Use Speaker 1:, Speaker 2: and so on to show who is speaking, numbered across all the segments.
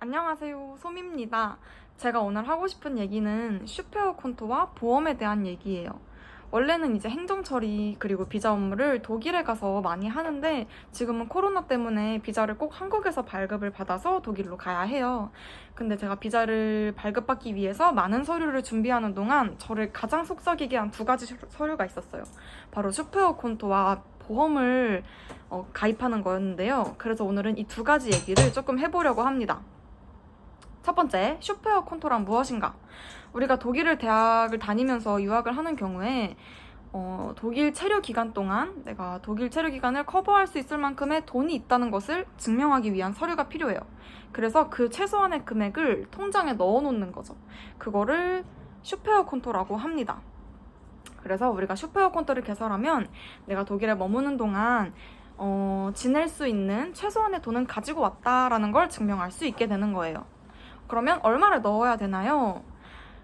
Speaker 1: 안녕하세요, 소미입니다. 제가 오늘 하고 싶은 얘기는 슈페어 콘토와 보험에 대한 얘기예요. 원래는 이제 행정 처리 그리고 비자 업무를 독일에 가서 많이 하는데 지금은 코로나 때문에 비자를 꼭 한국에서 발급을 받아서 독일로 가야 해요. 근데 제가 비자를 발급받기 위해서 많은 서류를 준비하는 동안 저를 가장 속썩이게 한 두 가지 서류가 있었어요. 바로 슈페어 콘토와 보험을 가입하는 거였는데요. 그래서 오늘은 이 두 가지 얘기를 조금 해보려고 합니다. 첫 번째, 슈페어 콘토란 무엇인가? 우리가 독일을 대학을 다니면서 유학을 하는 경우에 독일 체류 기간 동안 내가 독일 체류 기간을 커버할 수 있을 만큼의 돈이 있다는 것을 증명하기 위한 서류가 필요해요. 그래서 그 최소한의 금액을 통장에 넣어 놓는 거죠. 그거를 슈페어 콘토라고 합니다. 그래서 우리가 슈페어 콘토를 개설하면 내가 독일에 머무는 동안 지낼 수 있는 최소한의 돈은 가지고 왔다라는 걸 증명할 수 있게 되는 거예요. 그러면 얼마를 넣어야 되나요?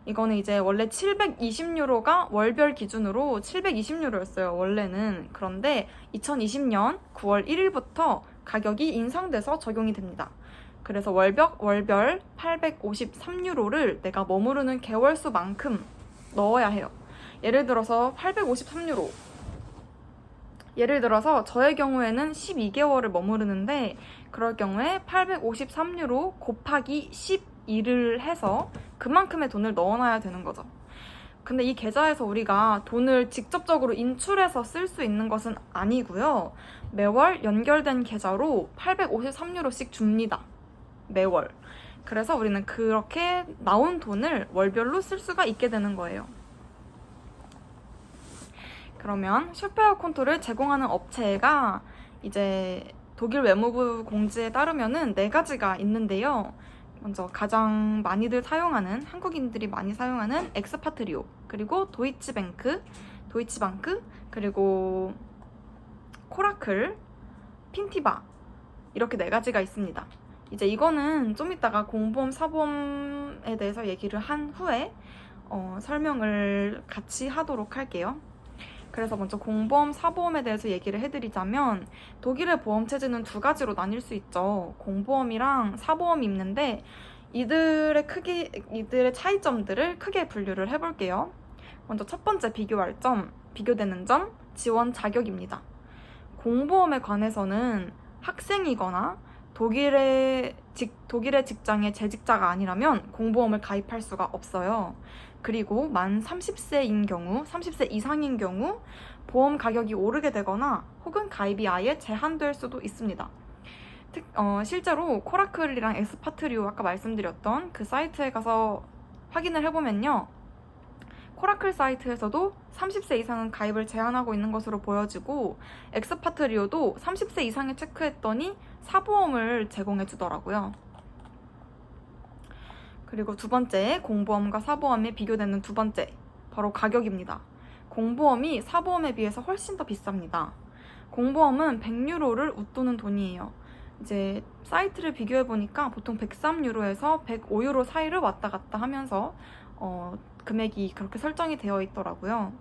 Speaker 1: 이거는 이제 원래 720유로가 월별 기준으로 720유로였어요, 원래는. 그런데 2020년 9월 1일부터 가격이 인상돼서 적용이 됩니다. 그래서 월별 853유로를 내가 머무르는 개월수만큼 넣어야 해요. 예를 들어서 853유로. 예를 들어서 저의 경우에는 12개월을 머무르는데 그럴 경우에 853유로 곱하기 12를 해서 그만큼의 돈을 넣어놔야 되는 거죠. 근데 이 계좌에서 우리가 돈을 직접적으로 인출해서 쓸 수 있는 것은 아니고요. 매월 연결된 계좌로 853유로씩 줍니다. 매월. 그래서 우리는 그렇게 나온 돈을 월별로 쓸 수가 있게 되는 거예요. 그러면 슈페어 콘토를 제공하는 업체가 이제 독일 외무부 공지에 따르면은 4가지가 있는데요. 먼저 가장 많이들 사용하는, 한국인들이 많이 사용하는 엑스파트리오, 그리고 도이치뱅크, 그리고 코라클, 핀티바, 이렇게 4가지가 있습니다. 이제 이거는 좀 이따가 공보험, 사보험에 대해서 얘기를 한 후에 설명을 같이 하도록 할게요. 그래서 먼저 공보험, 사보험에 대해서 얘기를 해드리자면 독일의 보험 체제는 2가지로 나뉠 수 있죠. 공보험이랑 사보험이 있는데 이들의 차이점들을 크게 분류를 해볼게요. 먼저 첫 번째 비교되는 점, 지원 자격입니다. 공보험에 관해서는 학생이거나 독일의 직장의 재직자가 아니라면 공보험을 가입할 수가 없어요. 그리고 만 30세 이상인 경우 보험 가격이 오르게 되거나 혹은 가입이 아예 제한될 수도 있습니다. 실제로 코라클이랑 엑스파트리오 아까 말씀드렸던 그 사이트에 가서 확인을 해보면요. 코라클 사이트에서도 30세 이상은 가입을 제한하고 있는 것으로 보여지고 엑스파트리오도 30세 이상을 체크했더니 사보험을 제공해 주더라고요. 그리고 두 번째, 공보험과 사보험에 비교되는 두 번째, 바로 가격입니다. 공보험이 사보험에 비해서 훨씬 더 비쌉니다. 공보험은 100유로를 웃도는 돈이에요. 이제 사이트를 비교해보니까 보통 103유로에서 105유로 사이를 왔다 갔다 하면서 금액이 그렇게 설정이 되어 있더라고요.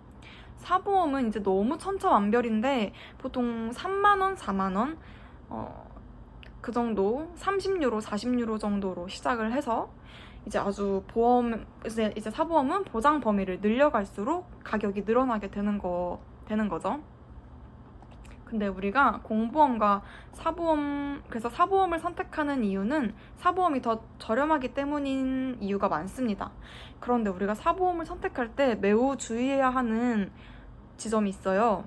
Speaker 1: 사보험은 이제 너무 천차만별인데 보통 3만원, 4만원 그 정도 30유로, 40유로 정도로 시작을 해서 이제 이제 사보험은 보장 범위를 늘려갈수록 가격이 늘어나게 되는 거죠. 근데 우리가 공보험과 그래서 사보험을 선택하는 이유는 사보험이 더 저렴하기 때문인 이유가 많습니다. 그런데 우리가 사보험을 선택할 때 매우 주의해야 하는 지점이 있어요.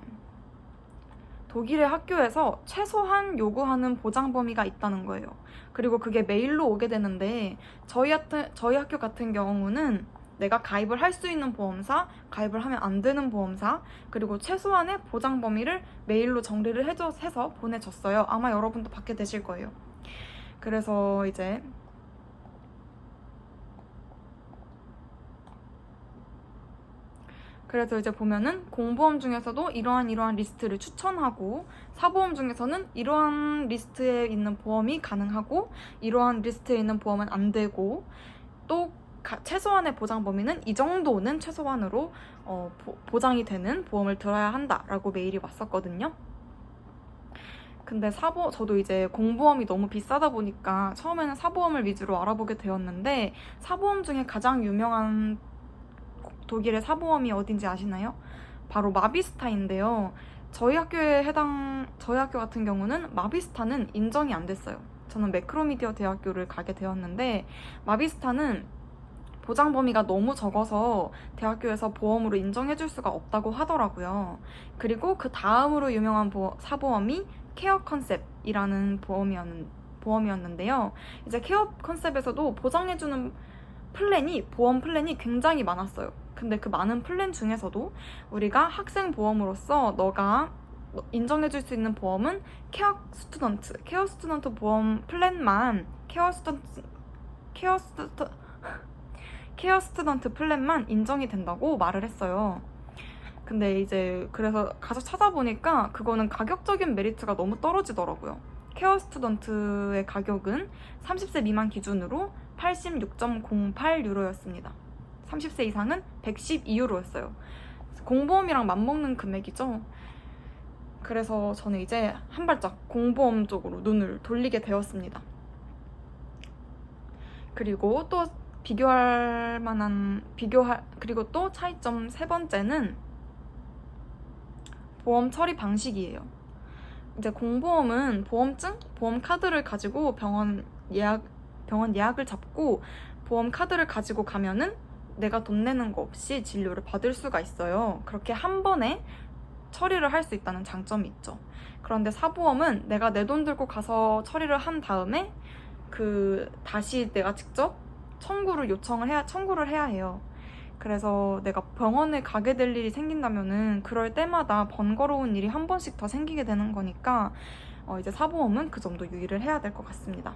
Speaker 1: 독일의 학교에서 최소한 요구하는 보장 범위가 있다는 거예요. 그리고 그게 메일로 오게 되는데 저희 학교 같은 경우는 내가 가입을 할 수 있는 보험사, 가입을 하면 안 되는 보험사, 그리고 최소한의 보장 범위를 메일로 정리를 해서 보내줬어요. 아마 여러분도 받게 되실 거예요. 그래서 이제 보면은 공보험 중에서도 이러한 리스트를 추천하고 사보험 중에서는 이러한 리스트에 있는 보험이 가능하고 이러한 리스트에 있는 보험은 안 되고 또 최소한의 보장 범위는 이 정도는 최소한으로 보장이 되는 보험을 들어야 한다라고 메일이 왔었거든요. 근데 저도 이제 공보험이 너무 비싸다 보니까 처음에는 사보험을 위주로 알아보게 되었는데, 사보험 중에 가장 유명한 독일의 사보험이 어딘지 아시나요? 바로 마비스타인데요. 저희 학교 같은 경우는 마비스타는 인정이 안 됐어요. 저는 매크로미디어 대학교를 가게 되었는데, 마비스타는 보장 범위가 너무 적어서 대학교에서 보험으로 인정해줄 수가 없다고 하더라고요. 그리고 그 다음으로 유명한 사보험이 케어 컨셉이라는 보험이었는데요. 이제 케어 컨셉에서도 보장해주는 보험 플랜이 굉장히 많았어요. 근데 그 많은 플랜 중에서도 우리가 학생 보험으로서 너가 인정해줄 수 있는 보험은 케어 스튜던트 보험 플랜만, 케어 스튜던트 플랜만 인정이 된다고 말을 했어요. 근데 이제 그래서 가서 찾아보니까 그거는 가격적인 메리트가 너무 떨어지더라고요. 케어 스튜던트의 가격은 30세 미만 기준으로 86.08 유로였습니다. 30세 이상은 112유로였어요. 공보험이랑 맞먹는 금액이죠. 그래서 저는 이제 한 발짝 공보험 쪽으로 눈을 돌리게 되었습니다. 그리고 또 그리고 또 차이점 세 번째는 보험 처리 방식이에요. 이제 공보험은 보험 카드를 가지고 병원 예약을 잡고 보험 카드를 가지고 가면은 내가 돈 내는 거 없이 진료를 받을 수가 있어요. 그렇게 한 번에 처리를 할 수 있다는 장점이 있죠. 그런데 사보험은 내가 내 돈 들고 가서 처리를 한 다음에 다시 내가 직접 청구를 해야 해요. 그래서 내가 병원에 가게 될 일이 생긴다면은 그럴 때마다 번거로운 일이 한 번씩 더 생기게 되는 거니까 이제 사보험은 그 점도 유의를 해야 될 것 같습니다.